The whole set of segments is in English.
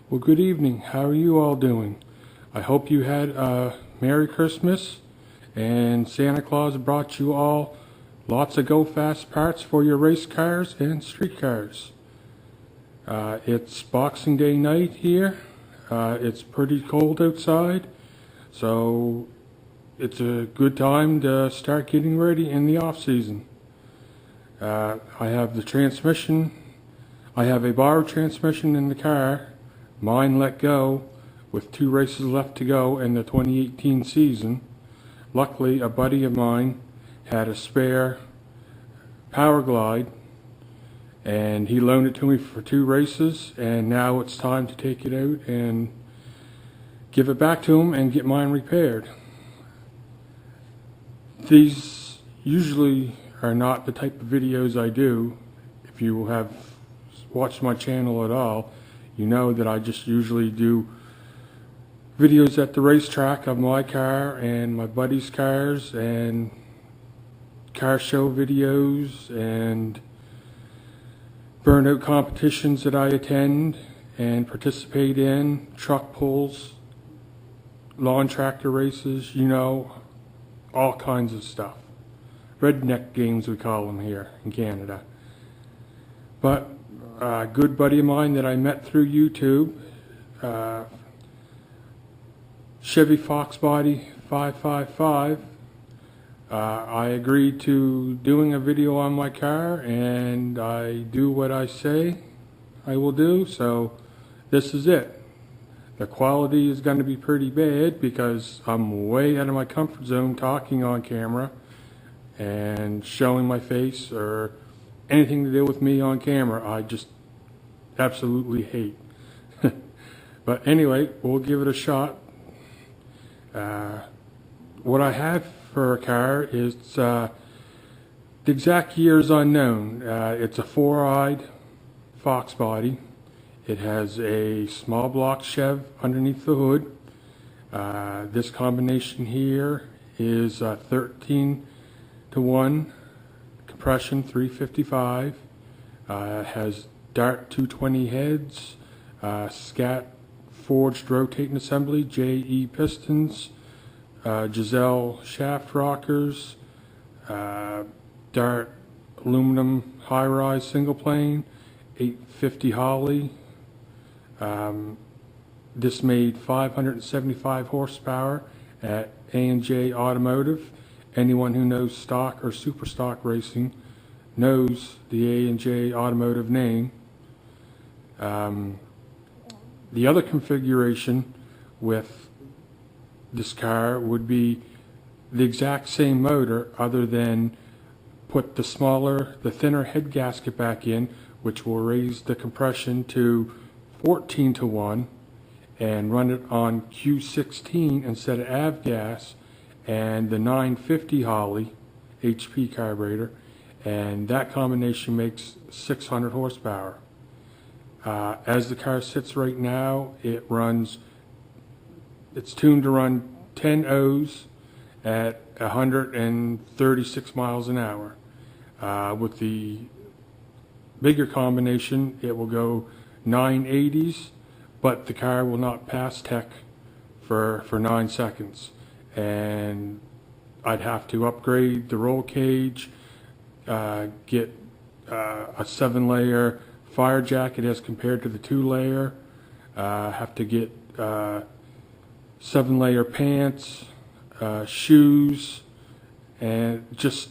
Well, good evening. How are you all doing? I hope you had a Merry Christmas and Santa Claus brought you all lots of go-fast parts for your race cars and street cars. It's Boxing Day night here. It's pretty cold outside, so it's a good time to start getting ready in the off-season. I have the transmission. I have a borrowed transmission in the car. Mine let go with 2 races left to go in the 2018 season. Luckily, a buddy of mine had a spare Power Glide, and he loaned it to me for 2 races, and now it's time to take it out and give it back to him and get mine repaired. These usually are not the type of videos I do. If you have watched my channel at all, you know that I just usually do videos at the racetrack of my car and my buddies' cars, and car show videos and burnout competitions that I attend and participate in, truck pulls, lawn tractor races, you know, all kinds of stuff. Redneck games we call them here in Canada. But a good buddy of mine that I met through YouTube, Chevy Foxbody 555, I agreed to doing a video on my car, and I do what I say I will do, so this is it. The quality is going to be pretty bad because I'm way out of my comfort zone talking on camera and showing my face or anything to do with me on camera. I just absolutely hate. But anyway, we'll give it a shot. What I have for a car is the exact year is unknown. It's a 4-eyed Fox body. It has a small block Chev underneath the hood. This combination here is 13-to-1 compression 355. Has Dart 220 heads, Scat forged rotating assembly, JE pistons, Giselle shaft rockers, Dart aluminum high-rise single plane, 850 Holly. This made 575 horsepower at A&J Automotive. Anyone who knows stock or super stock racing knows the A&J Automotive name. The other configuration with this car would be the exact same motor, other than put the thinner head gasket back in, which will raise the compression to 14-to-1 and run it on Q16 instead of avgas, and the 950 Holly HP carburetor, and that combination makes 600 horsepower. As the car sits right now, it's tuned to run 10 O's at 136 miles an hour. With the bigger combination, it will go 980s, but the car will not pass tech for 9 seconds. And I'd have to upgrade the roll cage, get a 7-layer fire jacket as compared to the 2-layer. Have to get 7-layer pants, shoes, and just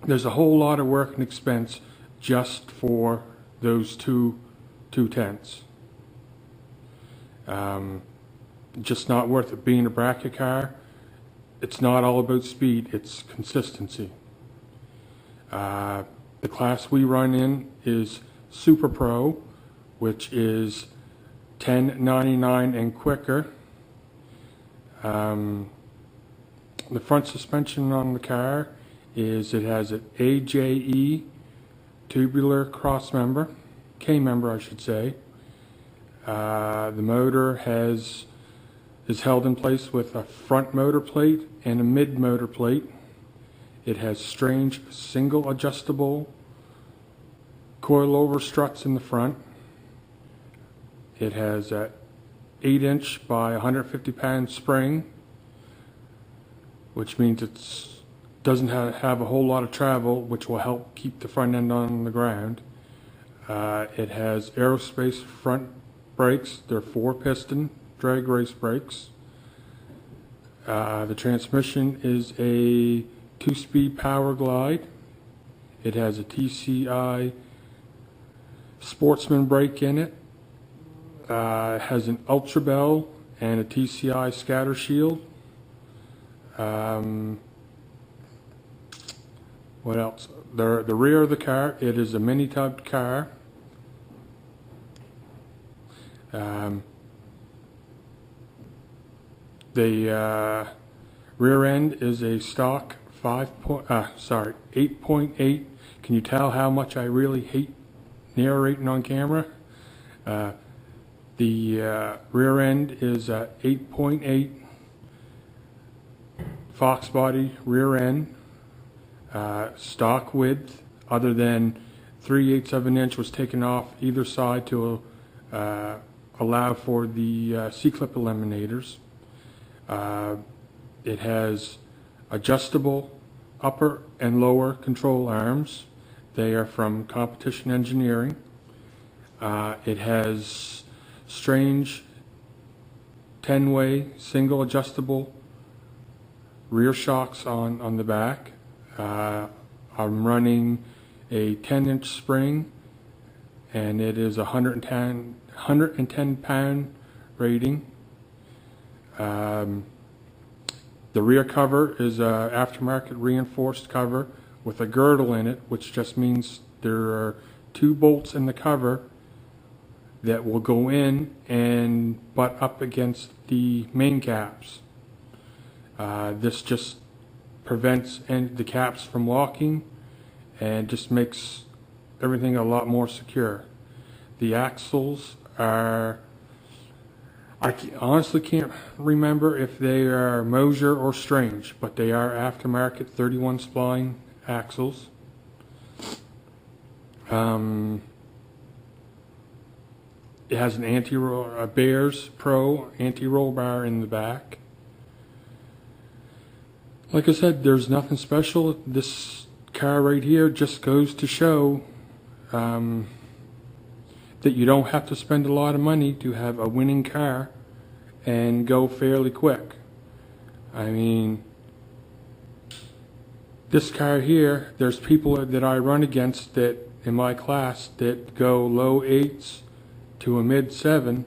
there's a whole lot of work and expense just for those two tents. Just not worth it. Being a bracket car, it's not all about speed, it's consistency. The class we run in is Super Pro, which is $10.99 and quicker. The front suspension on the car is, it has an AJE tubular cross member, K-member I should say. The motor is held in place with a front motor plate and a mid motor plate. It has strange single adjustable coilover struts in the front. It has a 8-inch by 150-pound spring, which means it doesn't have a whole lot of travel, which will help keep the front end on the ground. It has aerospace front brakes. They're 4-piston drag race brakes. The transmission is a 2-speed power glide. It has a TCI Sportsman brake in it. It has an Ultra Bell and a TCI scatter shield. What else? The rear of the car, it is a mini tub car. The rear end is a stock 8.8. Can you tell how much I really hate narrating on camera? The rear end is a 8.8 Fox body rear end, stock width, other than 3/8 of an inch was taken off either side to allow for the C-clip eliminators. It has adjustable upper and lower control arms. They are from Competition Engineering. It has strange 10-way single adjustable rear shocks on the back. I'm running a 10-inch spring, and it is 110 pound rating. The rear cover is a aftermarket reinforced cover with a girdle in it, which just means there are 2 bolts in the cover that will go in and butt up against the main caps. This just prevents the caps from locking and just makes everything a lot more secure. The axles are, I honestly can't remember if they are Moser or Strange, but they are aftermarket 31 spline axles. It has an a Bears Pro anti-roll bar in the back. Like I said, there's nothing special. This car right here just goes to show that you don't have to spend a lot of money to have a winning car and go fairly quick. I mean, this car here, there's people that I run against that in my class that go low 8s to a mid 7.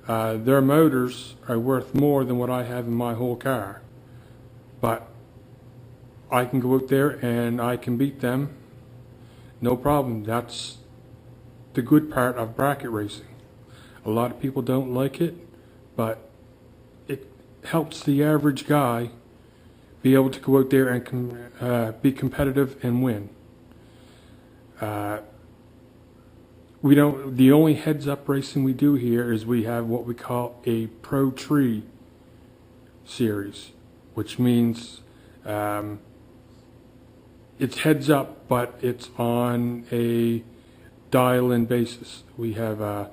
Their motors are worth more than what I have in my whole car. But I can go out there and I can beat them, no problem. That's the good part of bracket racing. A lot of people don't like it, but it helps the average guy be able to go out there and be competitive and win. The only heads-up racing we do here is we have what we call a Pro Tree series, which means it's heads up, but it's on a dial-in basis. We have a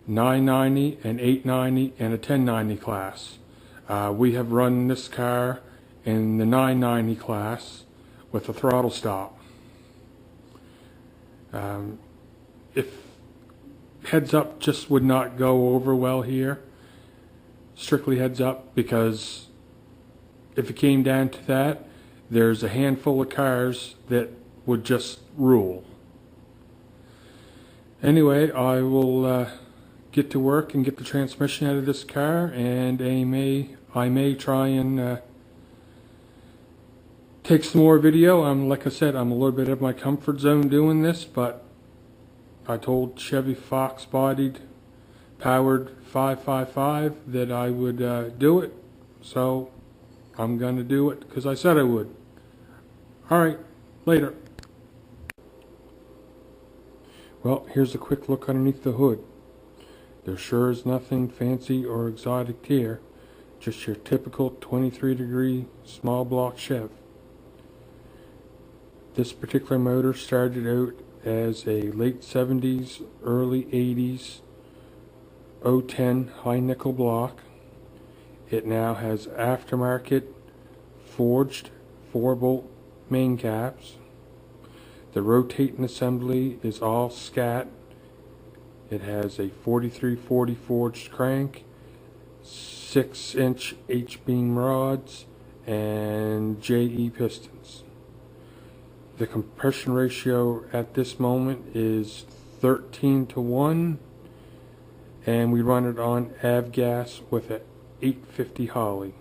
990, an 890, and a 1090 class. We have run this car in the 990 class with a throttle stop. If heads up just would not go over well here, strictly heads up, because if it came down to that, there's a handful of cars that would just rule. Anyway, I will get to work and get the transmission out of this car, and I may try and take some more video. Like I said, I'm a little bit out of my comfort zone doing this, but I told Chevy Fox bodied Powered 555 that I would do it, so I'm going to do it because I said I would. Alright, later. Well, here's a quick look underneath the hood. There sure is nothing fancy or exotic here, just your typical 23-degree small block Chev. This particular motor started out as a late 70s, early 80s 010 high nickel block. It now has aftermarket forged 4-bolt main caps. The rotating assembly is all scat. It has a 4340 forged crank, 6-inch H-beam rods, and JE pistons. The compression ratio at this moment is 13:1, and we run it on avgas with a 850 Holley.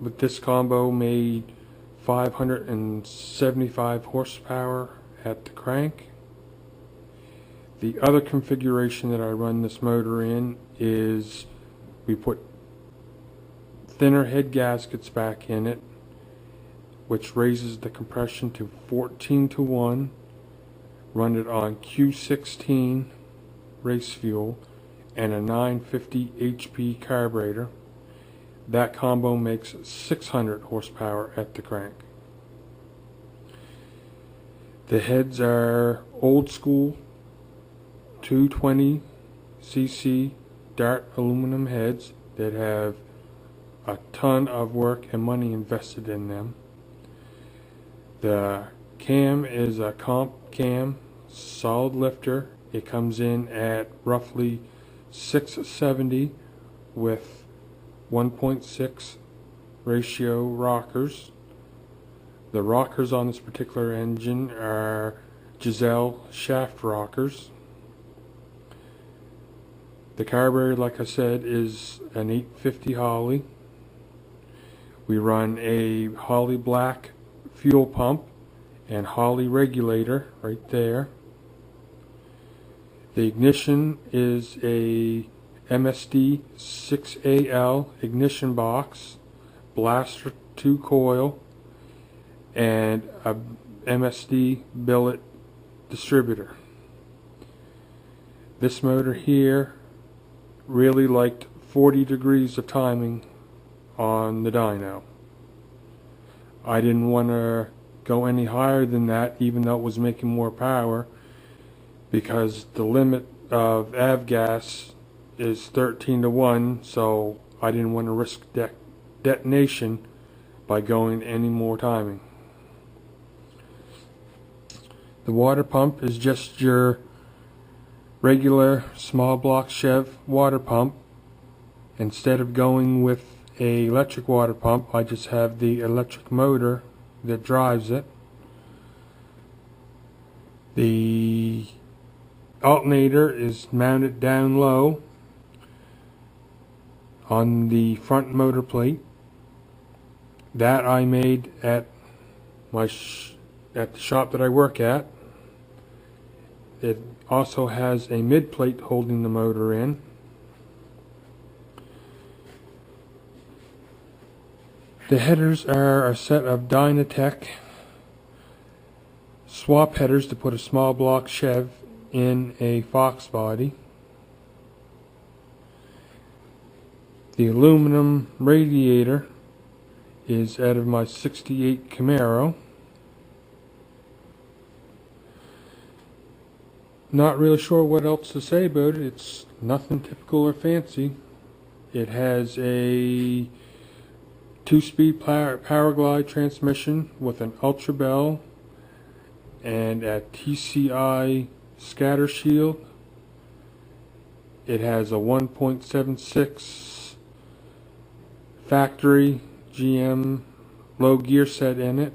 With this combo made 575 horsepower at the crank. The other configuration that I run this motor in is we put thinner head gaskets back in it, which raises the compression to 14:1. Run it on Q16 race fuel and a 950 HP carburetor. That combo makes 600 horsepower at the crank. The heads are old school 220cc Dart aluminum heads that have a ton of work and money invested in them. The cam is a comp cam, solid lifter. It comes in at roughly 670 with 1.6 ratio rockers. The rockers on this particular engine are Giselle shaft rockers. The carburetor, like I said, is an 850 Holley. We run a Holley black fuel pump and Holley regulator right there. The ignition is a MSD 6AL ignition box, blaster 2 coil, and a MSD billet distributor. This motor here really liked 40 degrees of timing on the dyno. I didn't want to go any higher than that, even though it was making more power, because the limit of avgas is 13:1, so I didn't want to risk detonation by going any more timing. The water pump is just your regular small block Chev water pump. Instead of going with an electric water pump, I just have the electric motor that drives it. The alternator is mounted down low on the front motor plate. That I made at the shop that I work at. It also has a mid plate holding the motor in. The headers are a set of Dynatech swap headers to put a small block Chev in a Fox body. The aluminum radiator is out of my '68 Camaro. Not really sure what else to say about it. It's nothing typical or fancy. It has a 2-speed power glide transmission with an Ultra Bell and a TCI scatter shield. It has a 1.76 factory GM low gear set in it,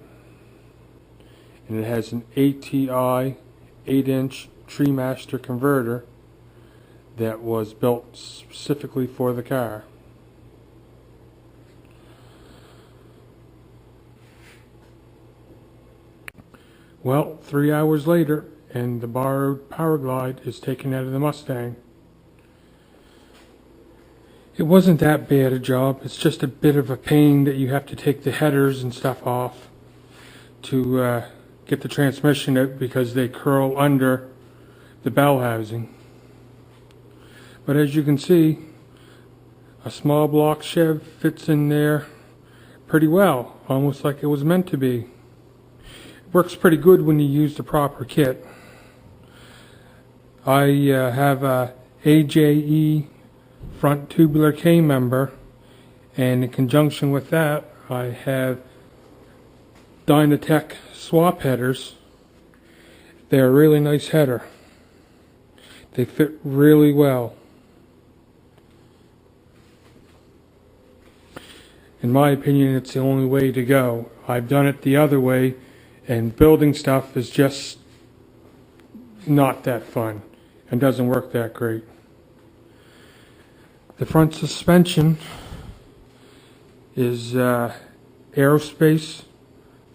and it has an ATI 8-inch Treemaster converter that was built specifically for the car. Well, 3 hours later, and the borrowed power glide is taken out of the Mustang. It wasn't that bad a job. It's just a bit of a pain that you have to take the headers and stuff off to get the transmission out, because they curl under the bell housing. But as you can see, a small block Chev fits in there pretty well, almost like it was meant to be. It works pretty good when you use the proper kit. I have a AJE front tubular K-member, and in conjunction with that I have Dynatech swap headers. They're a really nice header. They fit really well. In my opinion, it's the only way to go. I've done it the other way, and building stuff is just not that fun and doesn't work that great. The front suspension is aerospace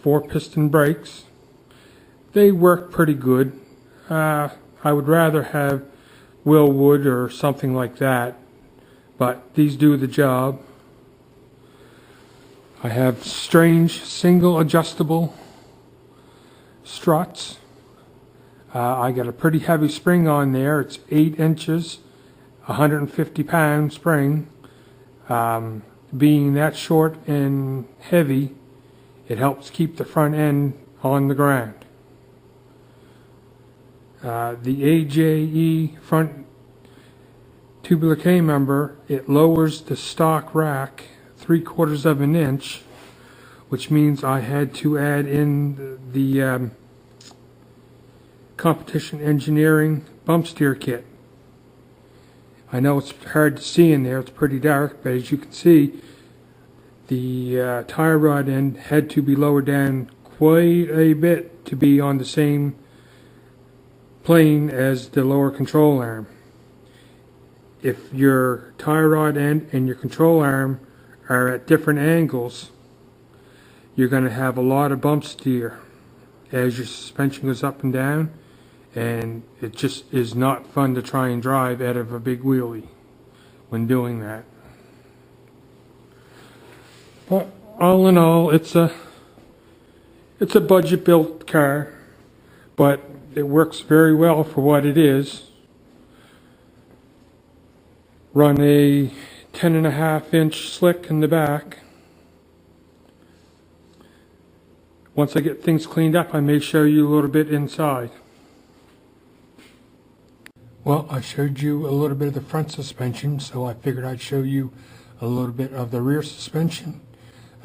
4-piston brakes. They work pretty good. I would rather have Willwood or something like that, but these do the job. I have strange single adjustable struts. I got a pretty heavy spring on there. It's 8 inches, 150-pound spring. Being that short and heavy, it helps keep the front end on the ground. The AJE front tubular K-member, it lowers the stock rack 3/4 of an inch, which means I had to add in the competition engineering bump steer kit. I know it's hard to see in there, it's pretty dark, but as you can see, the tire rod end had to be lowered down quite a bit to be on the same plane as the lower control arm. If your tire rod end and your control arm are at different angles, you're going to have a lot of bump steer as your suspension goes up and down, and it just is not fun to try and drive out of a big wheelie when doing that. But all in all, it's a budget built car, but it works very well for what it is. Run a 10.5-inch slick in the back. Once I get things cleaned up, I may show you a little bit inside. Well, I showed you a little bit of the front suspension, so I figured I'd show you a little bit of the rear suspension.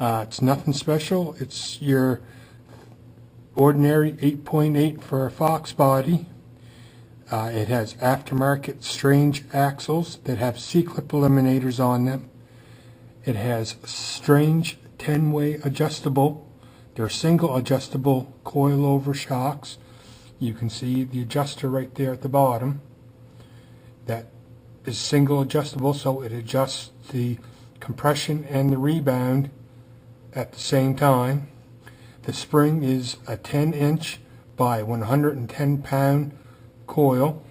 It's nothing special. It's your ordinary 8.8 for a Fox body. It has aftermarket strange axles that have C-clip eliminators on them. It has strange 10-way adjustable. They're single adjustable coil-over shocks. You can see the adjuster right there at the bottom. That is single adjustable, so it adjusts the compression and the rebound at the same time. The spring is a 10-inch by 110-pound coil.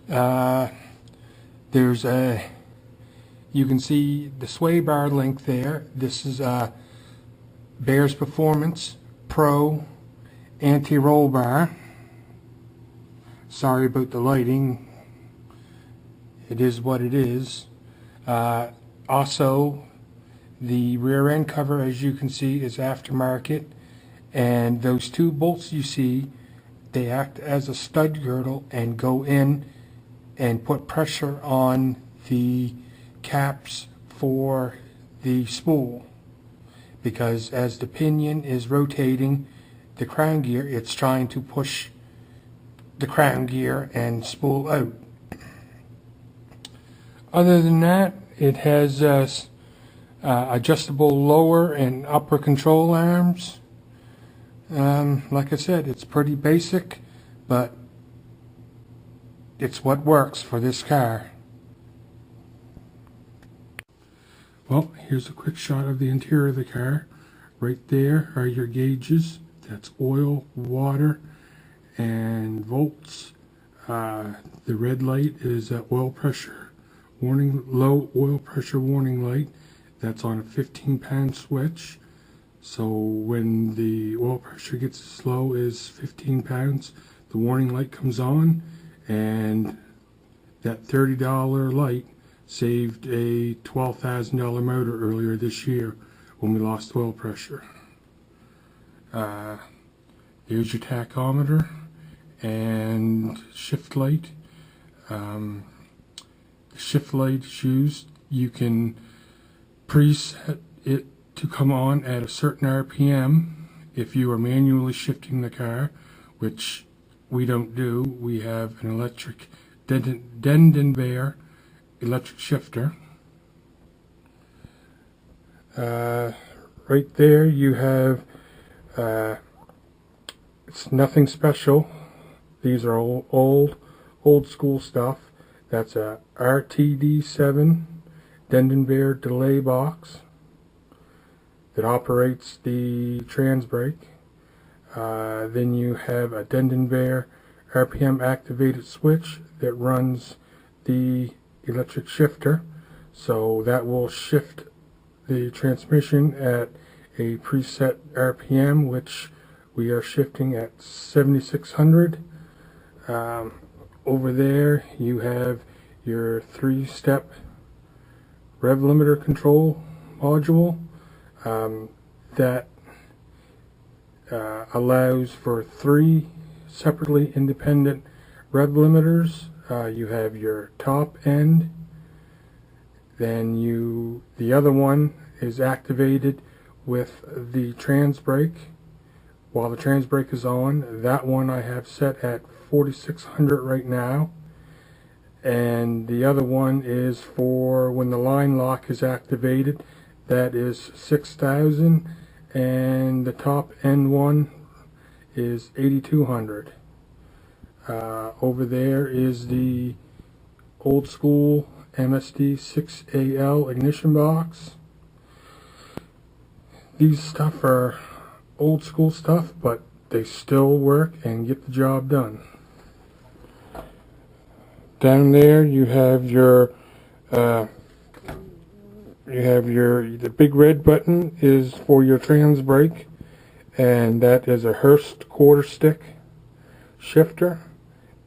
There's a, you can see the sway bar link there. This is a Bears Performance Pro anti-roll bar. Sorry about the lighting. It is what it is. Also, the rear end cover, as you can see, is aftermarket, and those two bolts you see, they act as a stud girdle and go in and put pressure on the caps for the spool, because as the pinion is rotating the crown gear, it's trying to push the crown gear and spool out. Other than that, it has adjustable lower and upper control arms. Like I said, it's pretty basic, but it's what works for this car. Well, here's a quick shot of the interior of the car. Right there are your gauges. That's oil, water, and volts. The red light is a oil pressure warning, low oil pressure warning light. That's on a 15-pound switch. So when the oil pressure gets as low as 15 pounds, the warning light comes on, and that $30 light saved a $12,000 motor earlier this year when we lost oil pressure. There's your tachometer, and shift light. The shift light is used. You can preset it to come on at a certain RPM if you are manually shifting the car, which we don't do. We have an electric Dendenbear electric shifter. Right there you have, it's nothing special. These are old school stuff. That's a RTD7 Dendenbear delay box that operates the trans brake. Then you have a Dendenbear RPM activated switch that runs the electric shifter, so that will shift the transmission at a preset RPM, which we are shifting at 7600. Over there you have your 3-step rev limiter control module that allows for 3 separately independent rev limiters. You have your top end, then the other one is activated with the trans brake. While the trans brake is on, that one I have set at 4600 right now, and the other one is for when the line lock is activated. That is 6000, and the top end one is 8200. Over there is the old school MSD 6AL ignition box. These stuff are old school stuff, but they still work and get the job done. Down there you have the big red button is for your trans brake, and that is a Hurst quarter stick shifter,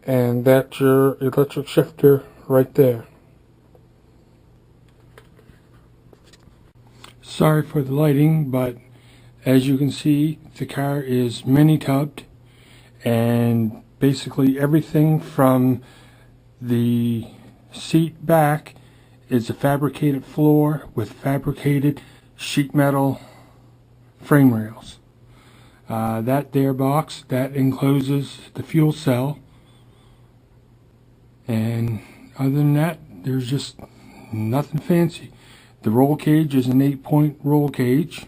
and that's your electric shifter right there. Sorry for the lighting, but as you can see, the car is mini tubbed, and basically everything from the seat back is a fabricated floor with fabricated sheet metal frame rails. That there box, that encloses the fuel cell, and other than that, there's just nothing fancy. The roll cage is an 8-point roll cage.